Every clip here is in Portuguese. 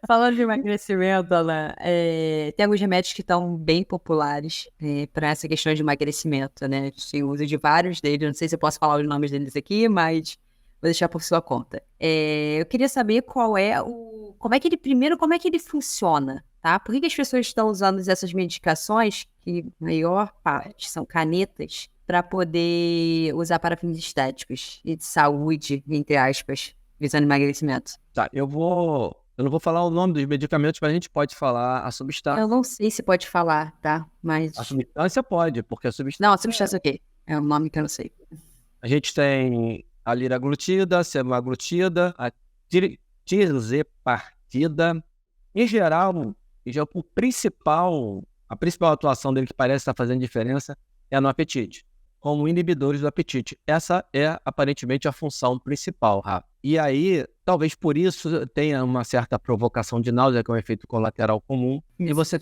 Falando de emagrecimento, Alan, tem alguns remédios que estão bem populares para essa questão de emagrecimento, né? A gente tem uso de vários deles, não sei se eu posso falar os nomes deles aqui, mas vou deixar por sua conta. Eu queria saber como é que ele funciona, tá? Por que que as pessoas estão usando essas medicações, que a maior parte são canetas, para poder usar para fins estéticos e de saúde, entre aspas, visando emagrecimento? Tá, eu não vou falar o nome dos medicamentos, mas a gente pode falar a substância. Eu não sei se pode falar, tá? A Mas. substância pode, porque a Não, a substância substância é o quê? É um nome que eu não sei. a gente tem a liraglutida, semaglutida, a tirzepatida. Em geral, a principal atuação dele que parece estar fazendo diferença é no apetite, como inibidores do apetite. Essa é aparentemente a função principal, Rafa. E aí, talvez por isso tenha uma certa provocação de náusea, que é um efeito colateral comum. E Isso. você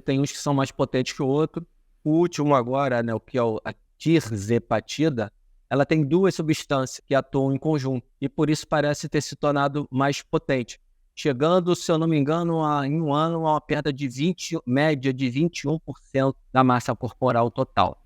tem uns que são mais potentes que o outro. O último agora, né, o que é a tirzepatida, ela tem duas substâncias que atuam em conjunto e por isso parece ter se tornado mais potente, chegando, se eu não me engano, em um ano a uma perda de média de 21% da massa corporal total,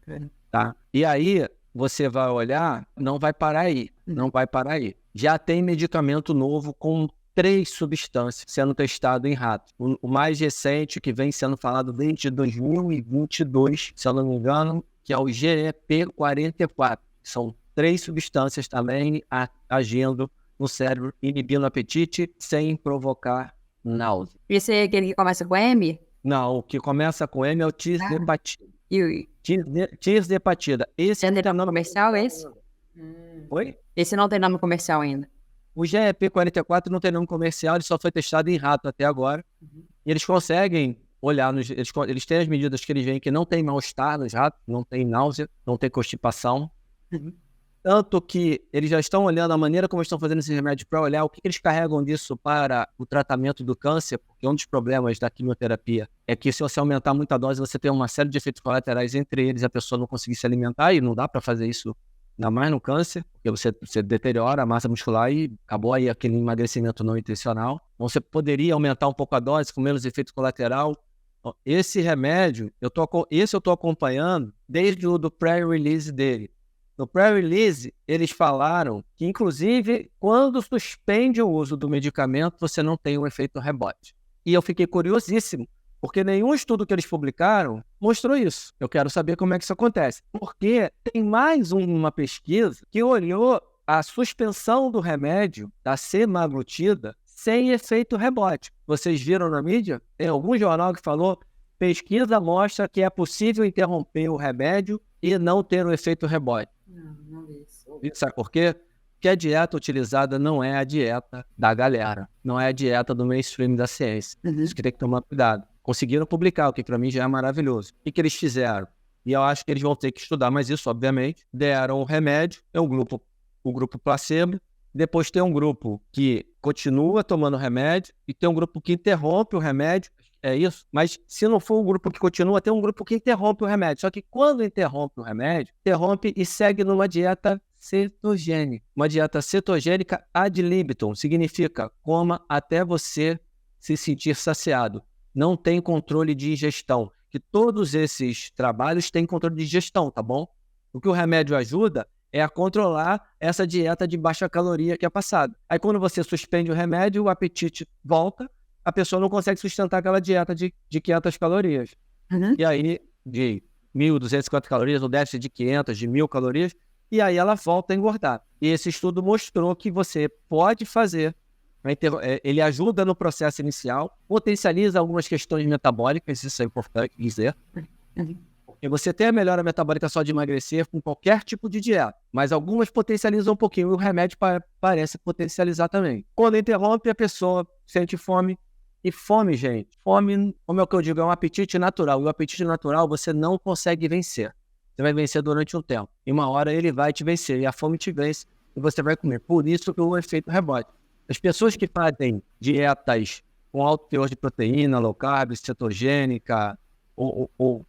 tá? E aí você vai olhar, não vai parar aí, não vai parar aí. Já tem medicamento novo com 3 substâncias sendo testado em ratos. O mais recente, que vem sendo falado desde 2022, se eu não me engano, que é o GEP44. São 3 substâncias também agindo no cérebro, inibindo o apetite sem provocar náusea. Esse é aquele que começa com M? Não, o que começa com M é o tirzepatida. E Tirzepatida. Esse tem não tem nome nome comercial, esse? Oi? Esse não tem nome comercial ainda. O GEP44 não tem nome comercial, ele só foi testado em rato até agora. E eles conseguem olhar, eles têm as medidas que eles veem que não tem mal-estar nos ratos, não tem náusea, não tem constipação. Tanto que eles já estão olhando a maneira como estão fazendo esses remédios para olhar o que eles carregam disso para o tratamento do câncer, porque um dos problemas da quimioterapia é que se você aumentar muito a dose, você tem uma série de efeitos colaterais, entre eles a pessoa não conseguir se alimentar, e não dá para fazer isso, ainda mais no câncer, porque você deteriora a massa muscular e acabou aí aquele emagrecimento não intencional. Então você poderia aumentar um pouco a dose com menos efeito colateral. Esse remédio, eu estou acompanhando desde o do pré-release dele. No pré-release, eles falaram que, inclusive, quando suspende o uso do medicamento, você não tem um efeito rebote. E eu fiquei curiosíssimo, porque nenhum estudo que eles publicaram mostrou isso. Eu quero saber como é que isso acontece. Porque tem mais uma pesquisa que olhou a suspensão do remédio, da semaglutida, sem efeito rebote. Vocês viram na mídia? Tem algum jornal que falou: pesquisa mostra que é possível interromper o remédio e não ter um efeito rebote. Não vi isso. Sabe por quê? Porque a dieta utilizada não é a dieta da galera, não é a dieta do mainstream da ciência. Isso que tem que tomar cuidado. Conseguiram publicar, o que para mim já é maravilhoso. O que eles fizeram? E eu acho que eles vão ter que estudar mais isso, obviamente. Deram um remédio, é o grupo placebo. Depois tem um grupo que continua tomando remédio e tem um grupo que interrompe o remédio. É isso? Mas se não for um grupo que continua, tem um grupo que interrompe o remédio. Só que quando interrompe o remédio, interrompe e segue numa dieta cetogênica. Uma dieta cetogênica ad libitum. Significa coma até você se sentir saciado. Não tem controle de ingestão. Que todos esses trabalhos têm controle de ingestão, tá bom? O que o remédio ajuda é a controlar essa dieta de baixa caloria que é passada. Aí quando você suspende o remédio, o apetite volta, a pessoa não consegue sustentar aquela dieta de 500 calorias. E aí, de 1.250 calorias, ou déficit de 500, de 1.000 calorias, e aí ela volta a engordar. E esse estudo mostrou que você pode fazer, ele ajuda no processo inicial, potencializa algumas questões metabólicas, isso é importante dizer. Porque você tem a melhora metabólica só de emagrecer com qualquer tipo de dieta, mas algumas potencializam um pouquinho, e o remédio parece potencializar também. Quando interrompe, a pessoa sente fome. E fome, gente, fome, como é o que eu digo, é um apetite natural. E o apetite natural você não consegue vencer. Você vai vencer durante um tempo. E uma hora ele vai te vencer. E a fome te vence e você vai comer. Por isso que o efeito rebote. As pessoas que fazem dietas com alto teor de proteína, low carb, cetogênica, ou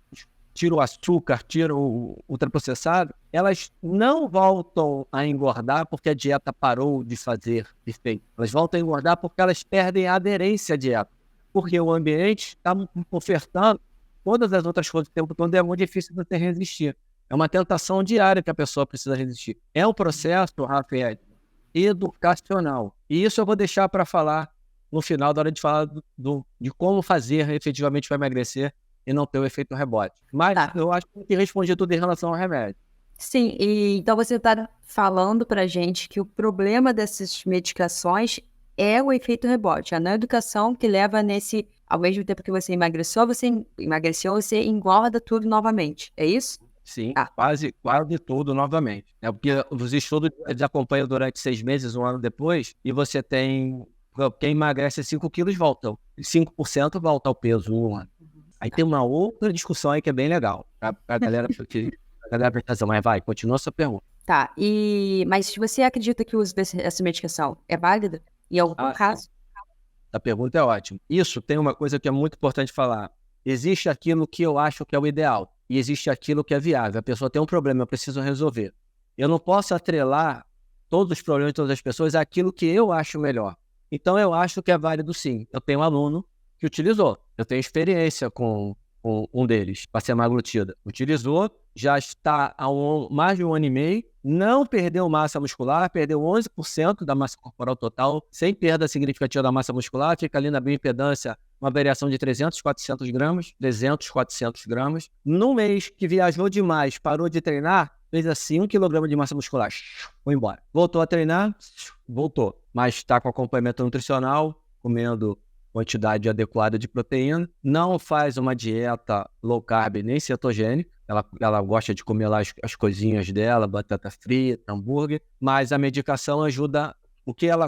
tira o açúcar, tira o ultraprocessado, elas não voltam a engordar porque a dieta parou de fazer efeito. Elas voltam a engordar porque elas perdem a aderência à dieta. Porque o ambiente está ofertando todas as outras coisas o tempo todo, é muito difícil você resistir. É uma tentação diária que a pessoa precisa resistir. É um processo, Rafael, educacional. E isso eu vou deixar para falar no final, da hora de falar de como fazer efetivamente para emagrecer e não ter o efeito rebote. Mas eu acho que respondi tudo em relação ao remédio. Sim, e então você está falando para a gente que o problema dessas medicações é o efeito rebote, a não educação que leva nesse, ao mesmo tempo que você emagreceu, você engorda tudo novamente, é isso? Sim, quase tudo novamente. É porque os estudos eles acompanham durante 6 meses, 1 ano depois, e você tem, quem emagrece 5 quilos volta, 5% volta ao peso no ano. Aí tem uma outra discussão aí que é bem legal, pra galera prestar atenção, mas vai, continua a sua pergunta. Tá, mas você acredita que o uso dessa medicação é válido? Em algum caso? A pergunta é ótima. Isso tem uma coisa que é muito importante falar. Existe aquilo que eu acho que é o ideal e existe aquilo que é viável. A pessoa tem um problema, eu preciso resolver. Eu não posso atrelar todos os problemas de todas as pessoas àquilo que eu acho melhor. Então eu acho que é válido sim. Eu tenho um aluno que utilizou. Eu tenho experiência com um deles, para ser semaglutida. Utilizou, já está há mais de 1 ano e meio, não perdeu massa muscular, perdeu 11% da massa corporal total, sem perda significativa da massa muscular, fica ali na bioimpedância uma variação de 300, 400 gramas, 300, 400 gramas. No mês que viajou demais, parou de treinar, fez assim 1 quilograma de massa muscular, foi embora. Voltou a treinar, voltou, mas está com acompanhamento nutricional, comendo quantidade adequada de proteína, não faz uma dieta low carb nem cetogênica, ela gosta de comer lá as coisinhas dela, batata frita, hambúrguer, mas a medicação ajuda.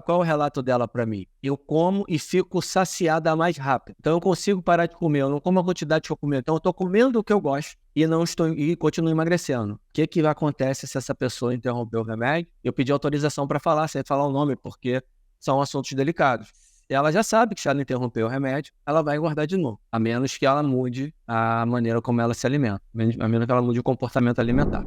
Qual é o relato dela para mim? Eu como e fico saciada mais rápido. Então eu consigo parar de comer, eu não como a quantidade que eu comer. Então eu estou comendo o que eu gosto e continuo emagrecendo. O que acontece se essa pessoa interromper o remédio? Eu pedi autorização para falar, sem falar o nome, porque são assuntos delicados. Ela já sabe que se ela interromper o remédio, ela vai engordar de novo, a menos que ela mude a maneira como ela se alimenta, a menos que ela mude o comportamento alimentar.